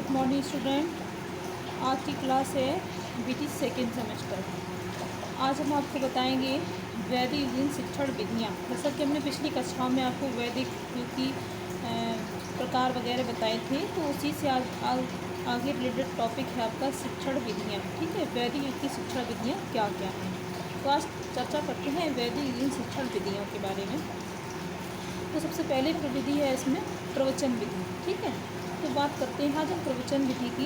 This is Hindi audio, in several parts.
Good morning student. आज की क्लास है बीटी सेकेंड सेमेस्टर। आज हम आपको बताएंगे वैदिक युगीन शिक्षण विधियाँ। जैसा कि हमने पिछली कक्षाओं में आपको वैदिक युग की प्रकार वगैरह बताए थे, तो उसी से आज आगे रिलेटेड टॉपिक है आपका शिक्षण विधियाँ। ठीक है, वैदिक युग की शिक्षण विधियाँ क्या क्या हैं। तो आज चर्चा करते हैं वैदिक युगीन शिक्षण विधियों के बारे में। तो सबसे पहले विधि है इसमें प्रवचन विधि। ठीक है, तो बात करते हैं आज हम प्रवचन विधि की।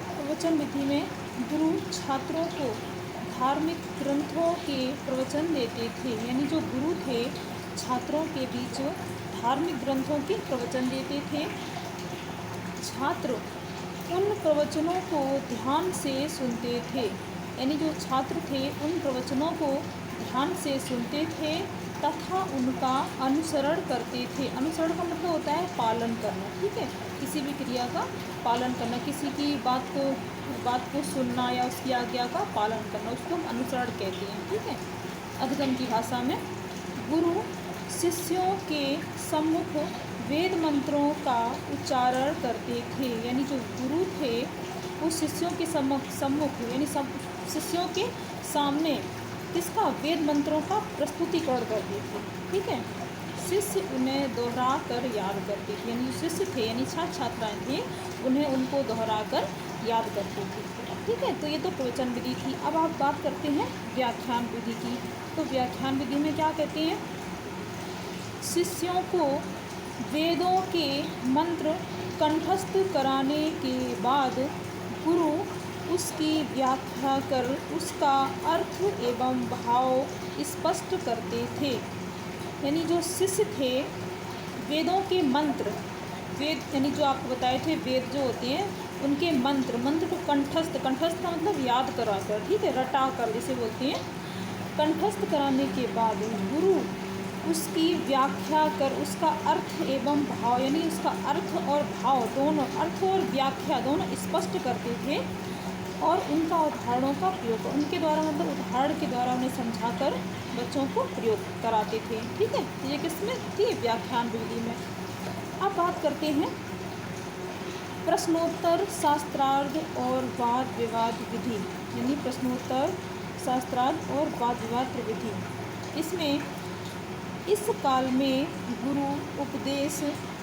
प्रवचन विधि में गुरु छात्रों को धार्मिक ग्रंथों के प्रवचन देते थे, यानी जो गुरु थे छात्रों के बीच धार्मिक ग्रंथों के प्रवचन देते थे। छात्र उन प्रवचनों को ध्यान से सुनते थे, यानी जो छात्र थे उन प्रवचनों को ध्यान से सुनते थे तथा उनका अनुसरण करते थे। अनुसरण का मतलब होता है पालन करना। ठीक है, किसी भी क्रिया का पालन करना, किसी की बात को सुनना या उसकी आज्ञा का पालन करना, उसको हम अनुसरण कहते हैं। ठीक है, अधिगम की भाषा में गुरु शिष्यों के सम्मुख वेद मंत्रों का उच्चारण करते थे, यानी जो गुरु थे वो शिष्यों के सम्मुख यानी शिष्यों के सामने किसका वेद मंत्रों का प्रस्तुतिकरण करते थे। ठीक है, शिष्य उन्हें दोहरा कर याद करते थे, यानी जो शिष्य थे यानी छात्र छात्राएँ थे उन्हें उनको दोहरा कर याद करते थे। ठीक है, तो ये तो प्रवचन विधि थी। अब आप बात करते हैं व्याख्यान विधि की। तो व्याख्यान विधि में क्या कहते हैं, शिष्यों को वेदों के मंत्र कंठस्थ कराने के बाद गुरु उसकी व्याख्या कर उसका अर्थ एवं भाव स्पष्ट करते थे। यानी जो शिष्य थे वेदों के मंत्र, वेद यानी जो आपको बताए थे वेद जो होते हैं उनके मंत्र को कंठस्थ का मतलब याद करा कर, ठीक है, रटा कर जिसे बोलते हैं, कंठस्थ कराने के बाद गुरु उसकी व्याख्या कर उसका अर्थ एवं भाव, यानी उसका अर्थ और भाव दोनों, अर्थ और व्याख्या दोनों स्पष्ट करते थे और उनका उदाहरणों का प्रयोग उनके द्वारा मतलब उदाहरण के द्वारा उन्हें समझाकर बच्चों को प्रयोग कराते थे। ठीक है, ये किसमें थी, व्याख्यान विधि में। अब बात करते हैं प्रश्नोत्तर शास्त्रार्थ और वाद विवाद विधि, यानी प्रश्नोत्तर शास्त्रार्थ और वाद विवाद विधि। इसमें इस काल में गुरु उपदेश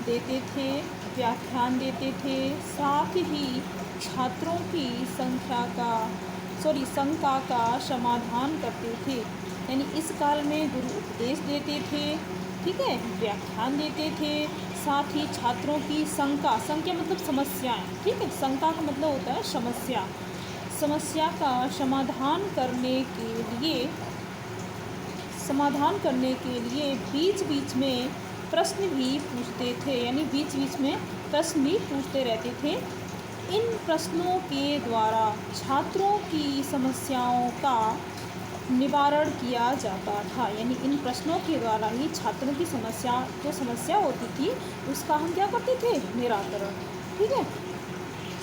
देते थे, व्याख्यान देते थे, साथ ही छात्रों की शंका का समाधान करते थे। यानी इस काल में गुरु उपदेश देते थे, ठीक है, व्याख्यान देते थे, साथ ही छात्रों की शंका मतलब समस्याएं, ठीक है, शंका का मतलब होता है समस्या का समाधान करने के लिए बीच बीच में प्रश्न भी पूछते थे, यानी बीच बीच में प्रश्न भी पूछते रहते थे। इन प्रश्नों के द्वारा छात्रों की समस्याओं का निवारण किया जाता था, यानी इन प्रश्नों के द्वारा ही छात्रों की समस्या होती थी उसका हम क्या करते थे, निराकरण। ठीक है,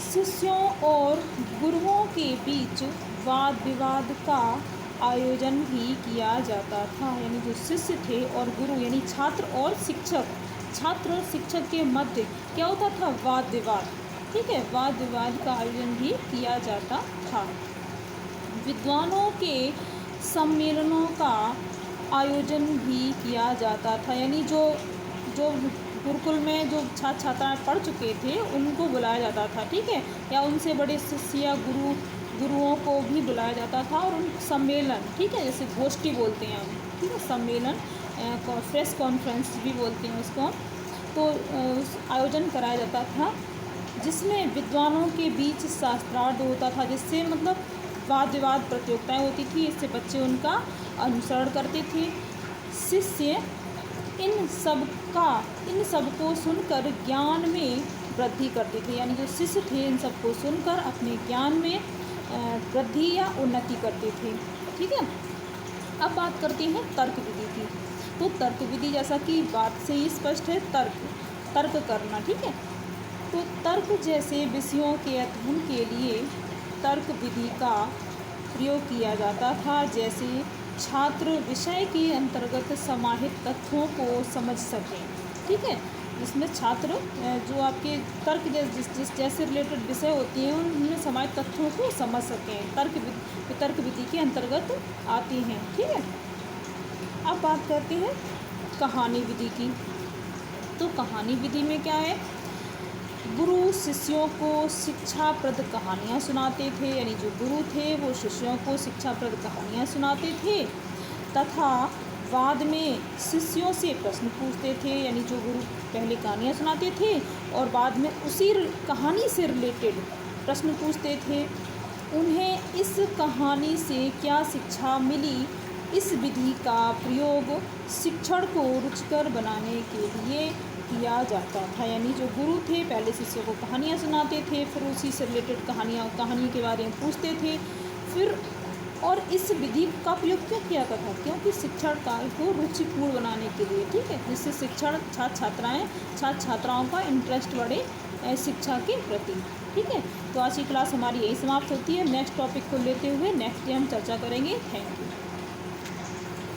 शिष्यों और गुरुओं के बीच वाद विवाद का आयोजन भी किया जाता था, यानी जो शिष्य थे और गुरु यानी छात्र और शिक्षक के मध्य क्या होता था, वाद विवाद। ठीक है, वाद विवाद का आयोजन भी किया जाता था। विद्वानों के सम्मेलनों का आयोजन भी किया जाता था, यानी जो गुरुकुल में जो छात्र छात्राएँ पढ़ चुके थे उनको बुलाया जाता था। ठीक है, या उनसे बड़े शिष्य या गुरुओं को भी बुलाया जाता था और उन सम्मेलन, ठीक है, जैसे गोष्ठी बोलते हैं हम, ठीक है, सम्मेलन प्रेस कॉन्फ्रेंस भी बोलते हैं उसको, तो आयोजन कराया जाता था जिसमें विद्वानों के बीच शास्त्रार्थ होता था, जिससे मतलब वाद विवाद प्रतियोगिताएँ होती थी, इससे बच्चे उनका अनुसरण करते थे। शिष्य इन सब को सुनकर ज्ञान में वृद्धि करते थे, यानी जो शिष्य थे इन सब को सुनकर अपने ज्ञान में वृद्धि या उन्नति करते थे। ठीक है, अब बात करते हैं तर्क विधि की। तो तर्क विधि जैसा कि बात से ही स्पष्ट है, तर्क करना। ठीक है, तो तर्क जैसे विषयों के अध्ययन के लिए तर्क विधि का प्रयोग किया जाता था, जैसे छात्र विषय के अंतर्गत समाहित तथ्यों को समझ सकें। ठीक है, जिसमें छात्र जो आपके तर्क जिस जैसे रिलेटेड विषय होती हैं उनमें समाहित तथ्यों को समझ सकें। तर्क विधि के अंतर्गत आती हैं। ठीक है, अब बात करते हैं कहानी विधि की। तो कहानी विधि में क्या है, गुरु शिष्यों को शिक्षाप्रद कहानियाँ सुनाते थे, यानी जो गुरु थे वो शिष्यों को शिक्षाप्रद कहानियाँ सुनाते थे तथा बाद में शिष्यों से प्रश्न पूछते थे, यानी जो गुरु पहले कहानियाँ सुनाते थे और बाद में उसी कहानी से रिलेटेड प्रश्न पूछते थे। उन्हें इस कहानी से क्या शिक्षा मिली, इस विधि का प्रयोग शिक्षण को रुचिकर बनाने के लिए किया जाता था। यानी जो गुरु थे पहले शिष्यों को कहानियाँ सुनाते थे, फिर उसी से रिलेटेड कहानी के बारे में पूछते थे, फिर और इस विधि का प्रयोग क्यों किया जाता था, क्योंकि शिक्षण कार्य को रुचिपूर्ण बनाने के लिए। ठीक है, जिससे शिक्षण छात्र छात्राओं का इंटरेस्ट बढ़े शिक्षा के प्रति। ठीक है, तो आज की क्लास हमारी यही समाप्त होती है। नेक्स्ट टॉपिक को लेते हुए नेक्स्ट डे हम चर्चा करेंगे। Thank you.